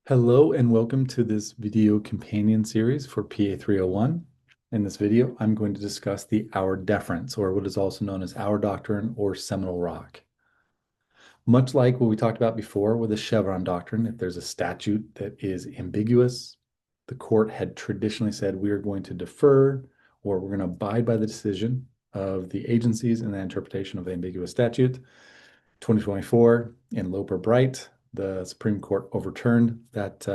Hello and welcome to this video companion series for PA 301. In this video, I'm going to discuss the Auer Deference, or what is also known as Auer Doctrine or Seminole Rock. Much like what we talked about before with the Chevron Doctrine, if there's a statute that is ambiguous, the court had traditionally said we are going to defer or we're going to abide by the decision of the agencies in the interpretation of the ambiguous statute. 2024 in Loper Bright, the Supreme Court overturned that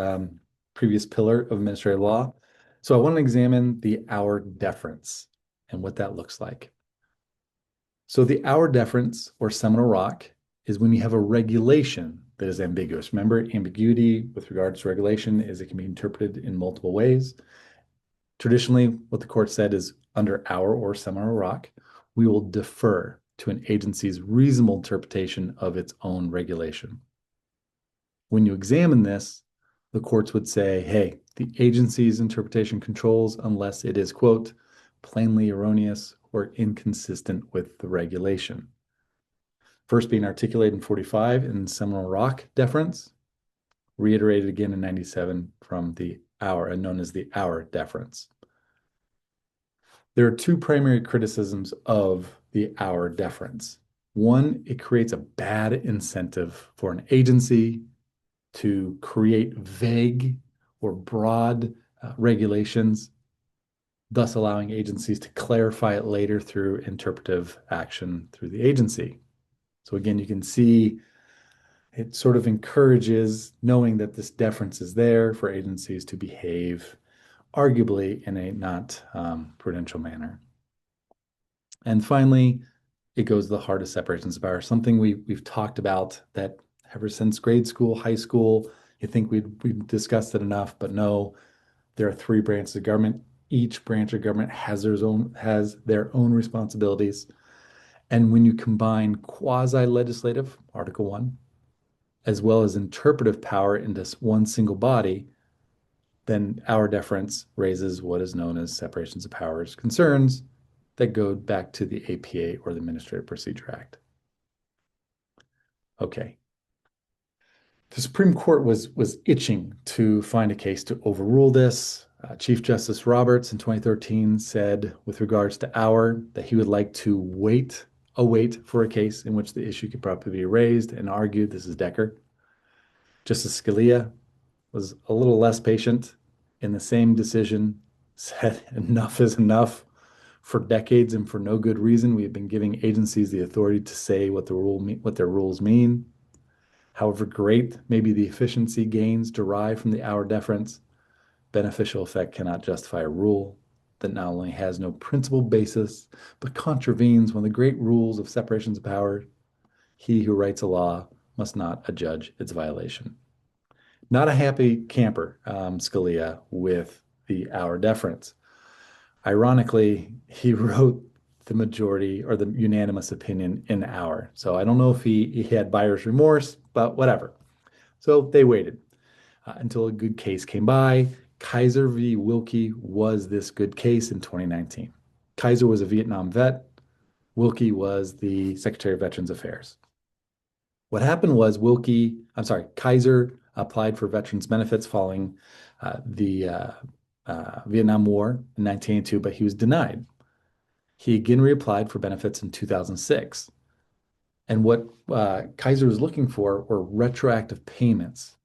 previous pillar of administrative law. So I want to examine the Auer deference and what that looks like. So the Auer deference or Seminole Rock is when you have a regulation that is ambiguous. Remember, ambiguity with regards to regulation is it can be interpreted in multiple ways. Traditionally, what the court said is under Auer or Seminole Rock, we will defer to an agency's reasonable interpretation of its own regulation. When you examine this, the courts would say, hey, the agency's interpretation controls unless it is, quote, plainly erroneous or inconsistent with the regulation. First being articulated in 45 in Seminole Rock deference, reiterated again in 97 from the Auer, known as the Auer deference. There are two primary criticisms of the Auer deference. One, it creates a bad incentive for an agency to create vague or broad regulations, thus allowing agencies to clarify it later through interpretive action through the agency. So again, you can see it sort of encourages knowing that this deference is there for agencies to behave arguably in a not prudential manner. And finally, it goes to the heart of separations of powers, something we've talked about that ever since grade school, high school. You think we've discussed it enough, but no, there are three branches of government. Each branch of government has their own responsibilities. And when you combine quasi-legislative, Article 1, as well as interpretive power into one single body, then Auer deference raises what is known as separations of powers concerns that go back to the APA or the Administrative Procedure Act. Okay. The Supreme Court was itching to find a case to overrule this. Chief Justice Roberts in 2013 said, with regards to Auer, that he would like to await for a case in which the issue could probably be raised and argued. This is Decker. Justice Scalia was a little less patient in the same decision, said enough is enough. For decades and for no good reason, we have been giving agencies the authority to say what their rules mean. However great may be the efficiency gains derived from the Auer deference, beneficial effect cannot justify a rule that not only has no principled basis, but contravenes one of the great rules of separations of power. He who writes a law must not adjudge its violation. Not a happy camper, Scalia, with the Auer deference. Ironically, he wrote the majority or the unanimous opinion in Auer. So I don't know if he had buyer's remorse, but whatever. So they waited until a good case came by. Kisor v. Wilkie was this good case in 2019. Kisor was a Vietnam vet. Wilkie was the Secretary of Veterans Affairs. What happened was Kisor applied for veterans benefits following the Vietnam War in 1982, but he was denied. He again reapplied for benefits in 2006. And what Kisor was looking for were retroactive payments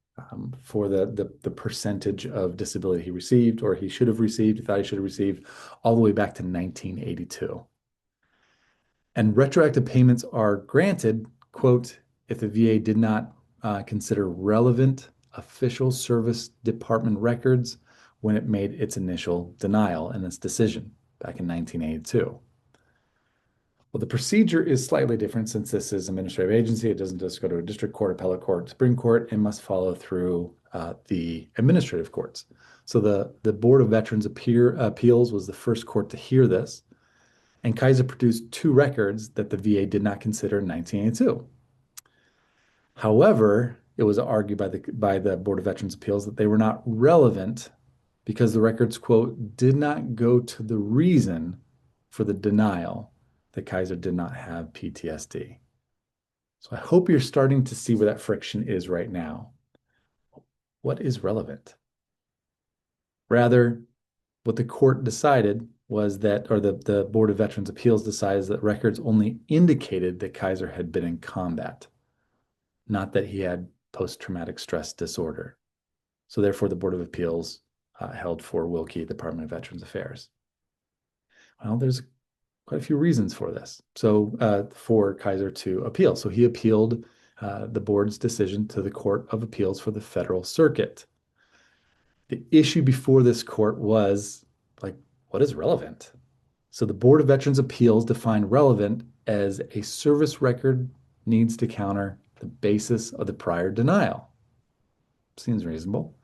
for the percentage of disability he received, or he should have received, he thought he should have received, all the way back to 1982. And retroactive payments are granted, quote, if the VA did not consider relevant official service department records when it made its initial denial in its decision back in 1982. Well, the procedure is slightly different since this is an administrative agency. It doesn't just go to a district court, appellate court, Supreme Court. It must follow through the administrative courts. So the Board of Veterans Appeals was the first court to hear this. And Kisor produced two records that the VA did not consider in 1982. However, it was argued by the Board of Veterans Appeals that they were not relevant because the records, quote, did not go to the reason for the denial that Kisor did not have PTSD. So I hope you're starting to see where that friction is right now. what is relevant? Rather, what the court decided was that, or the Board of Veterans Appeals decides that records only indicated that Kisor had been in combat, not that he had post-traumatic stress disorder. So therefore, the Board of Appeals held for Wilkie, Department of Veterans Affairs. Well, there's quite a few reasons for this. So for Kisor to appeal. So he appealed the board's decision to the Court of Appeals for the Federal Circuit. The issue before this court was like, what is relevant? So the Board of Veterans Appeals defined relevant as a service record needs to counter the basis of the prior denial. Seems reasonable.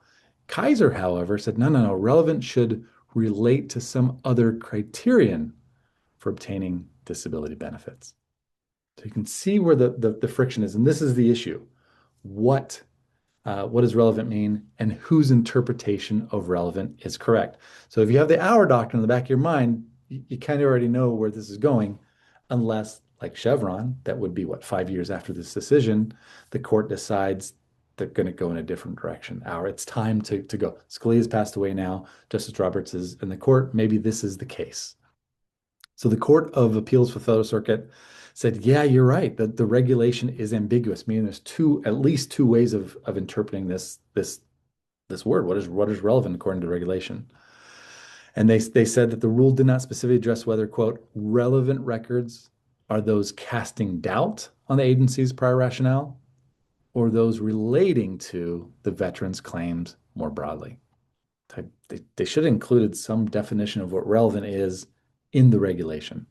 Kisor, however, said, no, relevant should relate to some other criterion for obtaining disability benefits. So you can see where the friction is, and this is the issue. What does relevant mean, and whose interpretation of relevant is correct? So if you have the Auer doctrine in the back of your mind, you kind of already know where this is going, unless, like Chevron, that would be, 5 years after this decision, the court decides they're going to go in a different direction. Auer, it's time to go. Scalia's passed away now. Justice Roberts is in the court. Maybe this is the case. So the Court of Appeals for the Federal Circuit said, yeah, you're right, that the regulation is ambiguous, meaning there's at least two ways of interpreting this word. What is relevant according to regulation? And they said that the rule did not specifically address whether, quote, relevant records are those casting doubt on the agency's prior rationale or those relating to the veteran's claims more broadly. They should have included some definition of what relevant is in the regulation.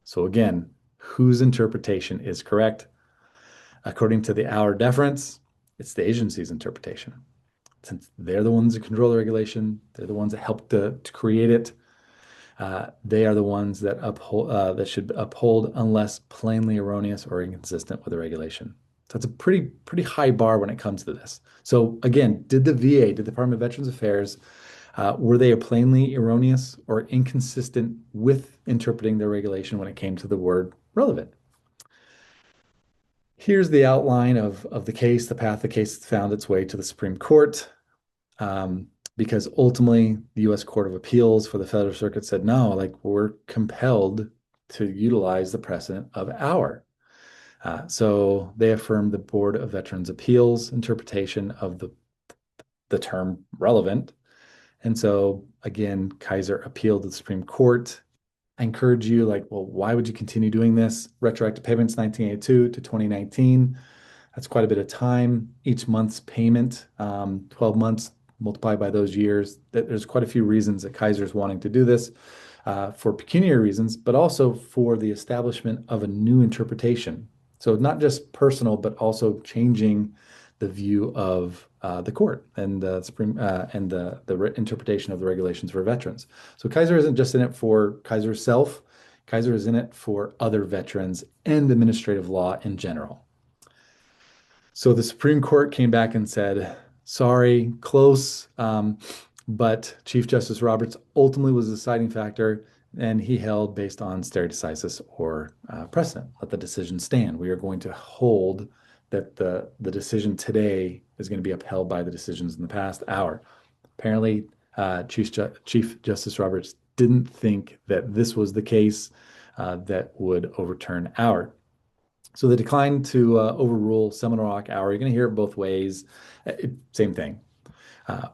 So again, whose interpretation is correct? According to the Auer Deference, it's the agency's interpretation. Since they're the ones that control the regulation, they're the ones that helped to create it. They are the ones that should uphold unless plainly erroneous or inconsistent with the regulation. So it's a pretty high bar when it comes to this. So again, did the Department of Veterans Affairs, were they plainly erroneous or inconsistent with interpreting their regulation when it came to the word relevant? Here's the outline of the case, the path the case found its way to the Supreme Court, because ultimately the U.S. Court of Appeals for the Federal Circuit said, no, we're compelled to utilize the precedent of Auer. So they affirmed the Board of Veterans Appeals interpretation of the term relevant. And so again, Kisor appealed to the Supreme Court. I encourage you, well, why would you continue doing this? Retroactive payments 1982 to 2019. That's quite a bit of time. Each month's payment, 12 months multiplied by those years. There's quite a few reasons that Kisor is wanting to do this, for pecuniary reasons, but also for the establishment of a new interpretation. So not just personal, but also changing the view of the court and the Supreme and the interpretation of the regulations for veterans. So Kisor isn't just in it for Kisor's self. Kisor is in it for other veterans and administrative law in general. So the Supreme Court came back and said, sorry, close, but Chief Justice Roberts ultimately was the deciding factor, and he held based on stare decisis or precedent. Let the decision stand. We are going to hold that the decision today is going to be upheld by the decisions in the past hour. Apparently, Chief Justice Roberts didn't think that this was the case that would overturn Auer. So they declined to overrule Seminole Rock Auer. You're going to hear it both ways. Same thing.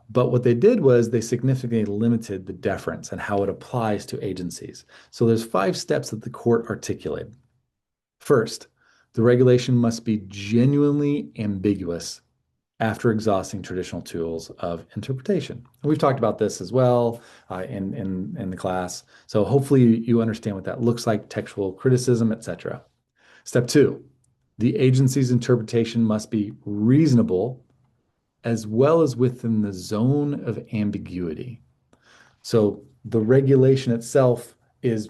But what they did was they significantly limited the deference and how it applies to agencies. So there's 5 steps that the court articulated. First, the regulation must be genuinely ambiguous after exhausting traditional tools of interpretation. And we've talked about this as well in the class. So hopefully you understand what that looks like, textual criticism, etc. Step 2, the agency's interpretation must be reasonable as well as within the zone of ambiguity. So the regulation itself is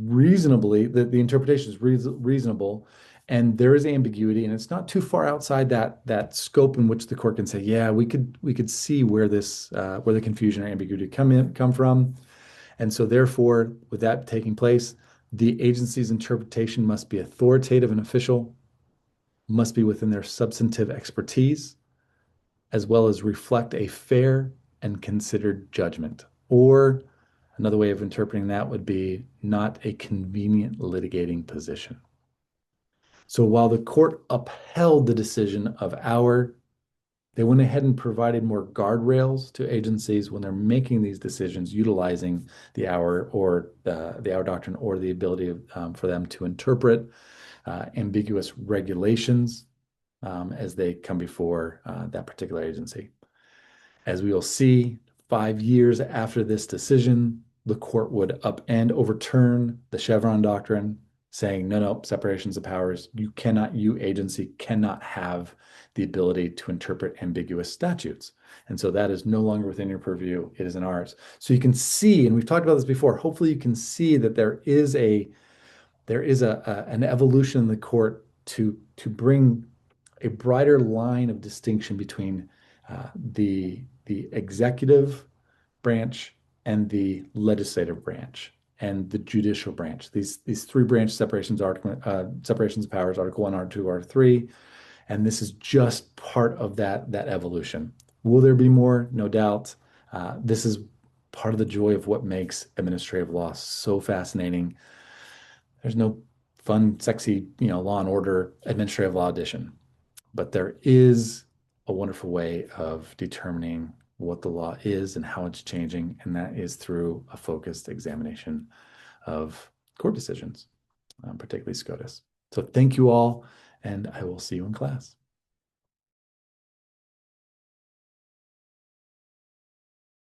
reasonably, the interpretation is reasonable, and there is ambiguity, and it's not too far outside that scope in which the court can say, yeah, we could see where where the confusion or ambiguity come from. And so therefore, with that taking place, the agency's interpretation must be authoritative and official, must be within their substantive expertise, as well as reflect a fair and considered judgment. Or another way of interpreting that would be not a convenient litigating position. So while the court upheld the decision of Auer, they went ahead and provided more guardrails to agencies when they're making these decisions, utilizing the Auer or the Auer doctrine, or the ability for them to interpret ambiguous regulations as they come before that particular agency. As we will see, 5 years after this decision, the court would overturn the Chevron doctrine, saying, no, separations of powers. You agency cannot have the ability to interpret ambiguous statutes. And so that is no longer within your purview. It is in ours. So you can see, and we've talked about this before, hopefully you can see that there is an evolution in the court to bring a brighter line of distinction between the executive branch and the legislative branch and the judicial branch. These three branch separations of powers, Article 1, Article 2, Article 3, and this is just part of that evolution. Will there be more? No doubt. This is part of the joy of what makes administrative law so fascinating. There's no fun, sexy, Law and Order administrative law edition, but there is a wonderful way of determining what the law is and how it's changing, and that is through a focused examination of court decisions, particularly SCOTUS. So thank you all, and I will see you in class.